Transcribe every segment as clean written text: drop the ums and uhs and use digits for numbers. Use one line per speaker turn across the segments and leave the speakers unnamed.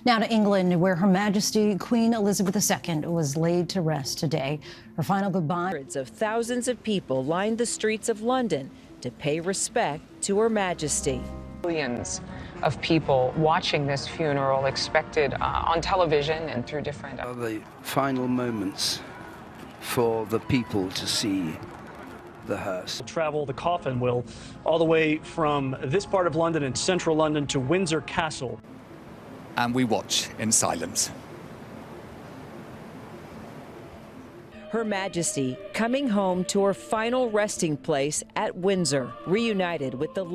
Now to England, where Her Majesty Queen Elizabeth II was laid to rest today. Her final goodbye.
Hundreds of thousands of people lined the streets of London to pay respect to Her Majesty.
Millions of people watching this funeral, expected on television and through different...
The final moments for the people to see the hearse.
The coffin will all the way from this part of London and central London to Windsor Castle.
And we watch in silence.
Her Majesty coming home to her final resting place at Windsor, reunited with the...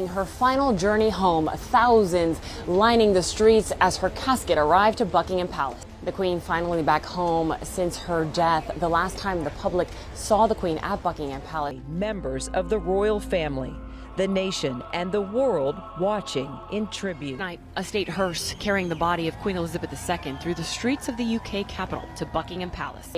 Her final journey home, thousands lining the streets as her casket arrived to Buckingham Palace. The Queen finally back home since her death. The last time the public saw the Queen at Buckingham Palace.
Members of the royal family, the nation, and the world watching in tribute.
Tonight, a state hearse carrying the body of Queen Elizabeth II through the streets of the UK capital to Buckingham Palace,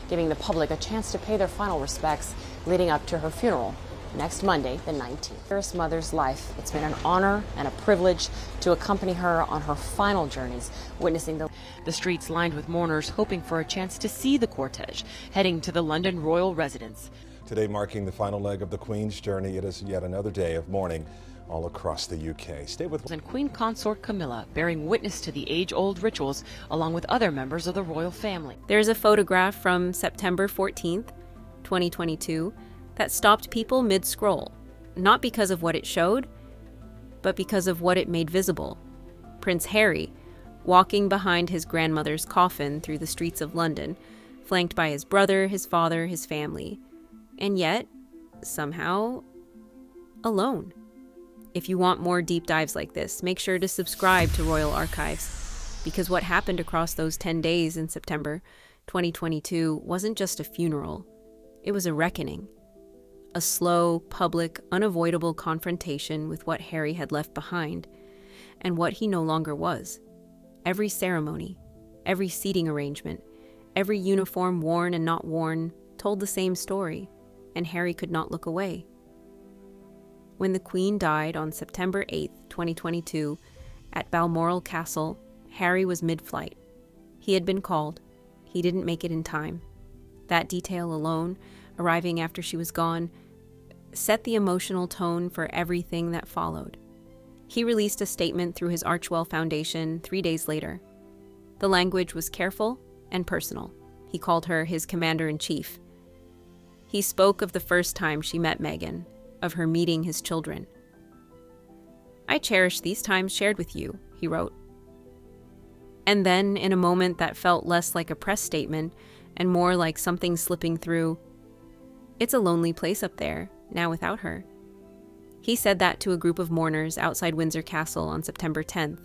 giving the public a chance to pay their final respects leading up to her funeral next Monday, the 19th. Dearest mother's life, it's been an honor and a privilege to accompany her on her final journeys, witnessing the streets lined with mourners hoping for a chance to see the cortege heading to the London royal residence.
Today marking the final leg of the Queen's journey, it is yet another day of mourning all across the UK. Stay with...
And Queen Consort Camilla bearing witness to the age-old rituals along with other members of the royal family.
There's a photograph from September 14th, 2022, that stopped people mid-scroll, not because of what it showed, but because of what it made visible. Prince Harry, walking behind his grandmother's coffin through the streets of London, flanked by his brother, his father, his family, and yet, somehow, alone. If you want more deep dives like this, make sure to subscribe to Royal Archives, because what happened across those 10 days in September 2022 wasn't just a funeral, it was a reckoning. A slow, public, unavoidable confrontation with what Harry had left behind and what he no longer was. Every ceremony, every seating arrangement, every uniform worn and not worn told the same story, and Harry could not look away. When the Queen died on September 8, 2022, at Balmoral Castle, Harry was mid-flight. He had been called. He didn't make it in time. That detail alone, arriving after she was gone, set the emotional tone for everything that followed. He released a statement through his Archewell Foundation 3 days later. The language was careful and personal. He called her his commander-in-chief. He spoke of the first time she met Meghan, of her meeting his children. "I cherish these times shared with you," he wrote. And then, in a moment that felt less like a press statement and more like something slipping through, "It's a lonely place up there, now without her." He said that to a group of mourners outside Windsor Castle on September 10th,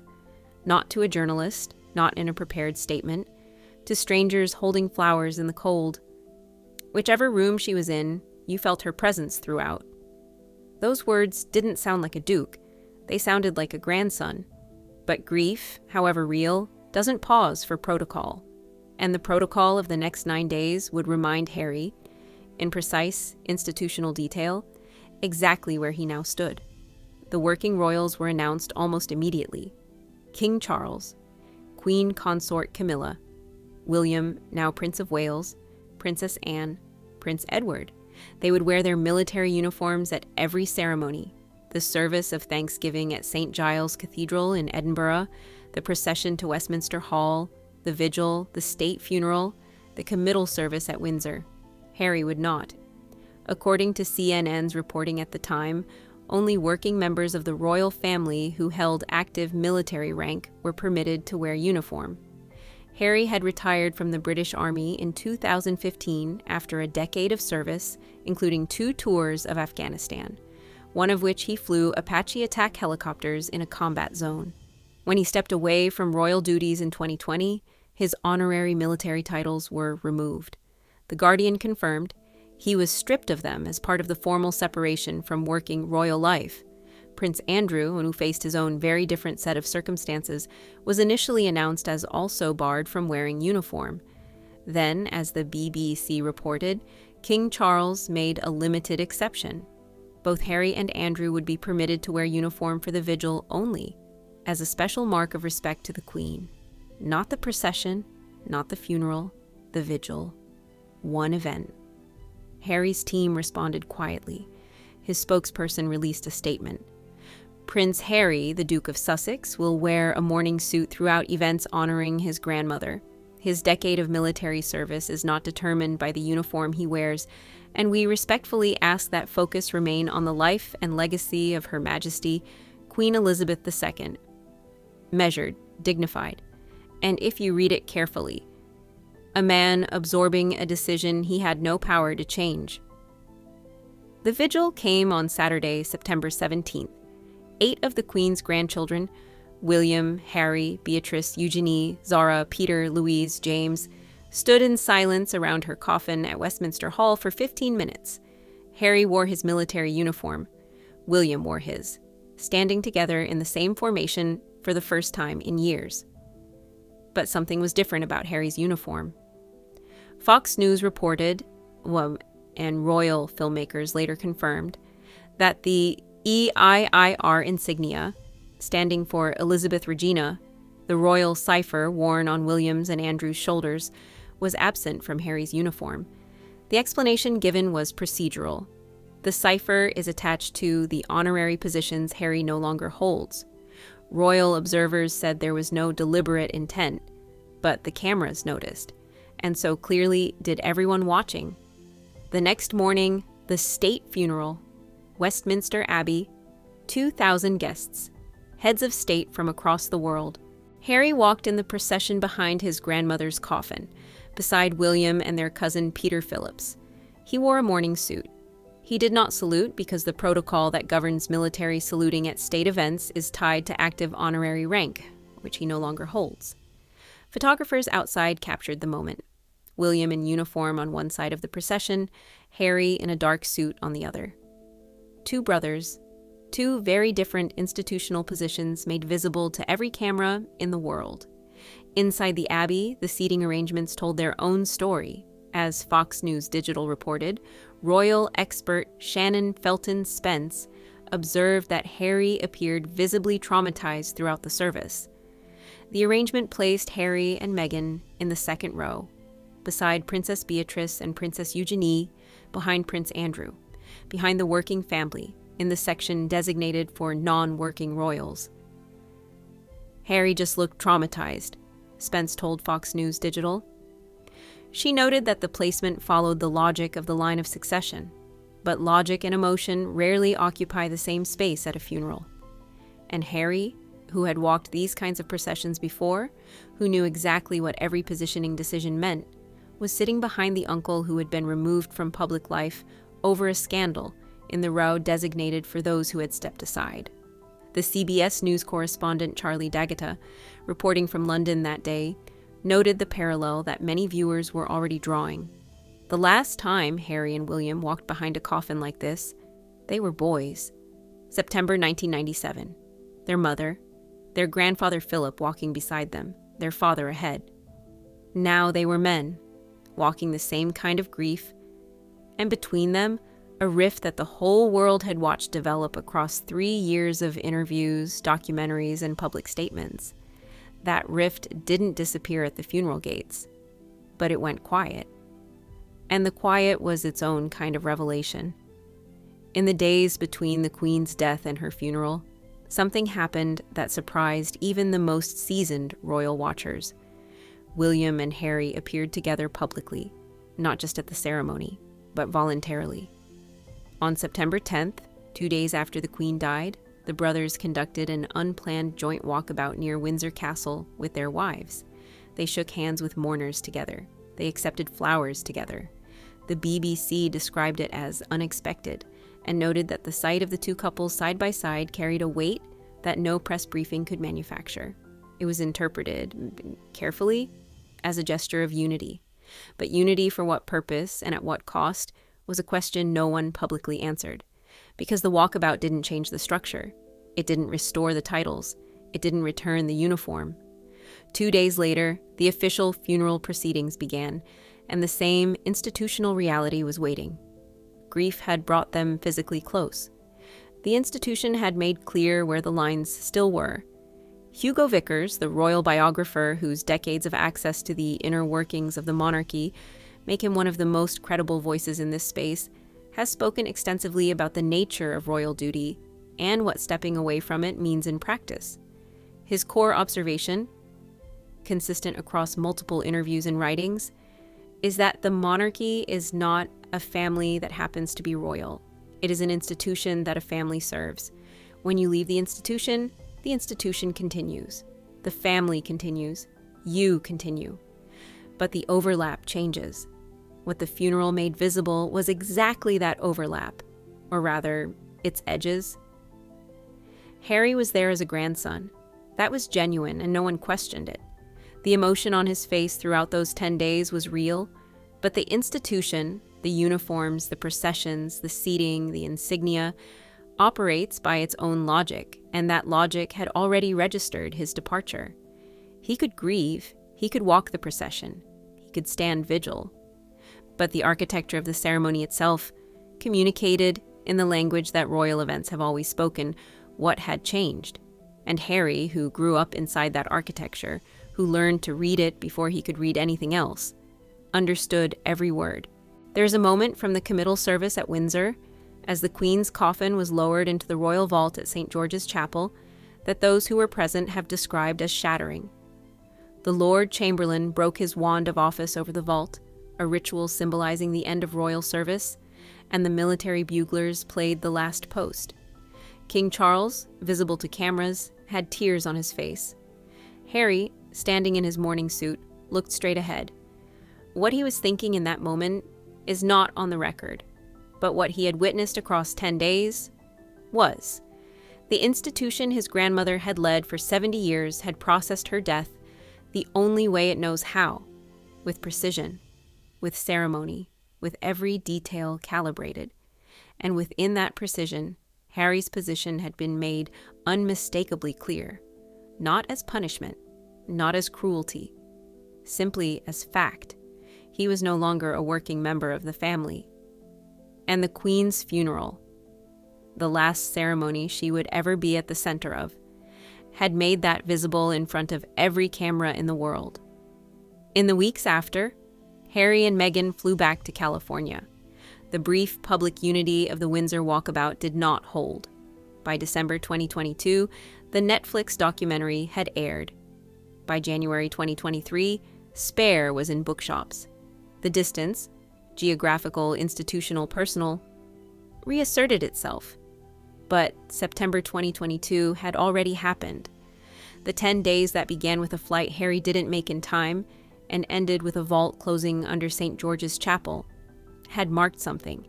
not to a journalist, not in a prepared statement, to strangers holding flowers in the cold. Whichever room she was in, you felt her presence throughout. Those words didn't sound like a duke, they sounded like a grandson. But grief, however real, doesn't pause for protocol. And the protocol of the next 9 days would remind Harry, in precise institutional detail, exactly where he now stood. The working royals were announced almost immediately. King Charles, Queen Consort Camilla, William, now Prince of Wales, Princess Anne, Prince Edward. They would wear their military uniforms at every ceremony. The service of Thanksgiving at St. Giles Cathedral in Edinburgh, the procession to Westminster Hall, the Vigil, the state funeral, the committal service at Windsor. Harry would not. According to CNN's reporting at the time, only working members of the royal family who held active military rank were permitted to wear uniform. Harry had retired from the British Army in 2015 after a decade of service, including 2 tours of Afghanistan, one of which he flew Apache attack helicopters in a combat zone. When he stepped away from royal duties in 2020, his honorary military titles were removed. The Guardian confirmed he was stripped of them as part of the formal separation from working royal life. Prince Andrew, who faced his own very different set of circumstances, was initially announced as also barred from wearing uniform. Then, as the BBC reported, King Charles made a limited exception. both Harry and Andrew would be permitted to wear uniform for the vigil only, as a special mark of respect to the Queen. Not the procession, not the funeral, the vigil. One event. Harry's team responded quietly. His spokesperson released a statement. Prince Harry, the Duke of Sussex, will wear a mourning suit throughout events honoring his grandmother. His decade of military service is not determined by the uniform he wears, and we respectfully ask that focus remain on the life and legacy of Her Majesty, Queen Elizabeth II. Measured, dignified, and if you read it carefully, a man absorbing a decision he had no power to change. The vigil came on Saturday, September 17th. 8 of the Queen's grandchildren, William, Harry, Beatrice, Eugenie, Zara, Peter, Louise, James, stood in silence around her coffin at Westminster Hall for 15 minutes. Harry wore his military uniform. William wore his, standing together in the same formation for the first time in years. But something was different about Harry's uniform. Fox News reported, and royal filmmakers later confirmed, that the EIIR insignia, standing for Elizabeth Regina, the royal cipher worn on William's and Andrew's shoulders, was absent from Harry's uniform. The explanation given was procedural. The cipher is attached to the honorary positions Harry no longer holds. Royal observers said there was no deliberate intent, but the cameras noticed, and so clearly did everyone watching. The next morning, the state funeral, Westminster Abbey, 2,000 guests, heads of state from across the world. Harry walked in the procession behind his grandmother's coffin, beside William and their cousin Peter Phillips. He wore a mourning suit. He did not salute because the protocol that governs military saluting at state events is tied to active honorary rank, which he no longer holds. Photographers outside captured the moment. William in uniform on one side of the procession, Harry in a dark suit on the other. 2 brothers, 2 very different institutional positions made visible to every camera in the world. Inside the Abbey, the seating arrangements told their own story. As Fox News Digital reported, royal expert Shannon Felton Spence observed that Harry appeared visibly traumatized throughout the service. The arrangement placed Harry and Meghan in the second row, beside Princess Beatrice and Princess Eugenie, behind Prince Andrew, behind the working family, in the section designated for non-working royals. Harry just looked traumatized, Spence told Fox News Digital. She noted that the placement followed the logic of the line of succession, but logic and emotion rarely occupy the same space at a funeral. And Harry, who had walked these kinds of processions before, who knew exactly what every positioning decision meant, was sitting behind the uncle who had been removed from public life over a scandal in the row designated for those who had stepped aside. The CBS News correspondent Charlie D'Agata, reporting from London that day, noted the parallel that many viewers were already drawing. The last time Harry and William walked behind a coffin like this, they were boys. September 1997. Their mother, their grandfather Philip walking beside them, their father ahead. Now they were men, walking the same kind of grief, and between them, a rift that the whole world had watched develop across 3 years of interviews, documentaries, and public statements. That rift didn't disappear at the funeral gates, but it went quiet. And the quiet was its own kind of revelation. In the days between the Queen's death and her funeral, something happened that surprised even the most seasoned royal watchers. William and Harry appeared together publicly, not just at the ceremony, but voluntarily. On September 10th, 2 days after the Queen died, the brothers conducted an unplanned joint walkabout near Windsor Castle with their wives. They shook hands with mourners together. They accepted flowers together. The BBC described it as unexpected and noted that the sight of the 2 couples side by side carried a weight that no press briefing could manufacture. It was interpreted, carefully, as a gesture of unity. But unity for what purpose and at what cost was a question no one publicly answered. Because the walkabout didn't change the structure. It didn't restore the titles. It didn't return the uniform. 2 days later, the official funeral proceedings began, and the same institutional reality was waiting. Grief had brought them physically close, the institution had made clear where the lines still were. Hugo Vickers, the royal biographer whose decades of access to the inner workings of the monarchy make him one of the most credible voices in this space, has spoken extensively about the nature of royal duty and what stepping away from it means in practice. His core observation, consistent across multiple interviews and writings, is that the monarchy is not a family that happens to be royal. It is an institution that a family serves. When you leave the institution continues. The family continues. You continue. But the overlap changes. What the funeral made visible was exactly that overlap, or rather, its edges. Harry was there as a grandson. That was genuine, and no one questioned it. The emotion on his face throughout those 10 days was real, but the institution, the uniforms, the processions, the seating, the insignia, operates by its own logic, and that logic had already registered his departure. He could grieve, he could walk the procession, he could stand vigil. But the architecture of the ceremony itself communicated, in the language that royal events have always spoken, what had changed. And Harry, who grew up inside that architecture, who learned to read it before he could read anything else, understood every word. There's a moment from the committal service at Windsor, as the Queen's coffin was lowered into the royal vault at St. George's Chapel, that those who were present have described as shattering. The Lord Chamberlain broke his wand of office over the vault, a ritual symbolizing the end of royal service, and the military buglers played the last post. King Charles, visible to cameras, had tears on his face. Harry, standing in his mourning suit, looked straight ahead. What he was thinking in that moment is not on the record, but what he had witnessed across 10 days was. The institution his grandmother had led for 70 years had processed her death the only way it knows how, with precision, with ceremony, with every detail calibrated. And within that precision, Harry's position had been made unmistakably clear, not as punishment, not as cruelty, simply as fact. He was no longer a working member of the family. And the Queen's funeral, the last ceremony she would ever be at the center of, had made that visible in front of every camera in the world. In the weeks after, Harry and Meghan flew back to California. The brief public unity of the Windsor Walkabout did not hold. By December 2022, the Netflix documentary had aired. By January 2023, Spare was in bookshops. The distance, geographical, institutional, personal, reasserted itself. But September 2022 had already happened. The 10 days that began with a flight Harry didn't make in time and ended with a vault closing under St. George's Chapel had marked something.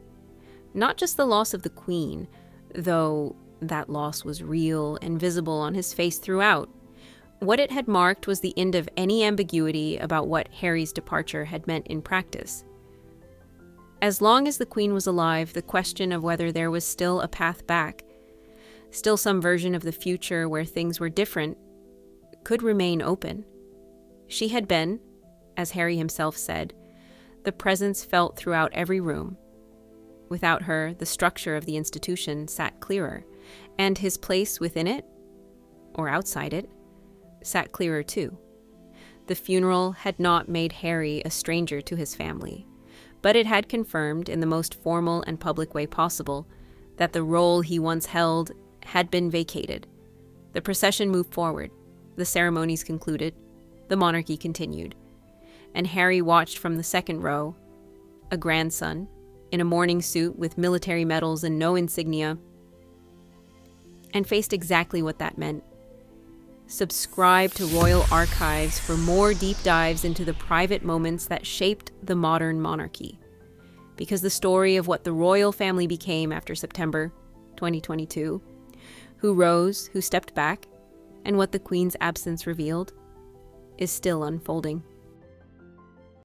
Not just the loss of the Queen, though that loss was real and visible on his face throughout. What it had marked was the end of any ambiguity about what Harry's departure had meant in practice. As long as the Queen was alive, the question of whether there was still a path back, still some version of the future where things were different, could remain open. She had been, as Harry himself said, the presence felt throughout every room. Without her, the structure of the institution sat clearer, and his place within it, or outside it, sat clearer too. The funeral had not made Harry a stranger to his family, but it had confirmed in the most formal and public way possible that the role he once held had been vacated. The procession moved forward, the ceremonies concluded, the monarchy continued, and Harry watched from the second row, a grandson, in a mourning suit with military medals and no insignia, and faced exactly what that meant. Subscribe to Royal Archives for more deep dives into the private moments that shaped the modern monarchy. Because the story of what the royal family became after September 2022, who rose, who stepped back, and what the Queen's absence revealed, is still unfolding.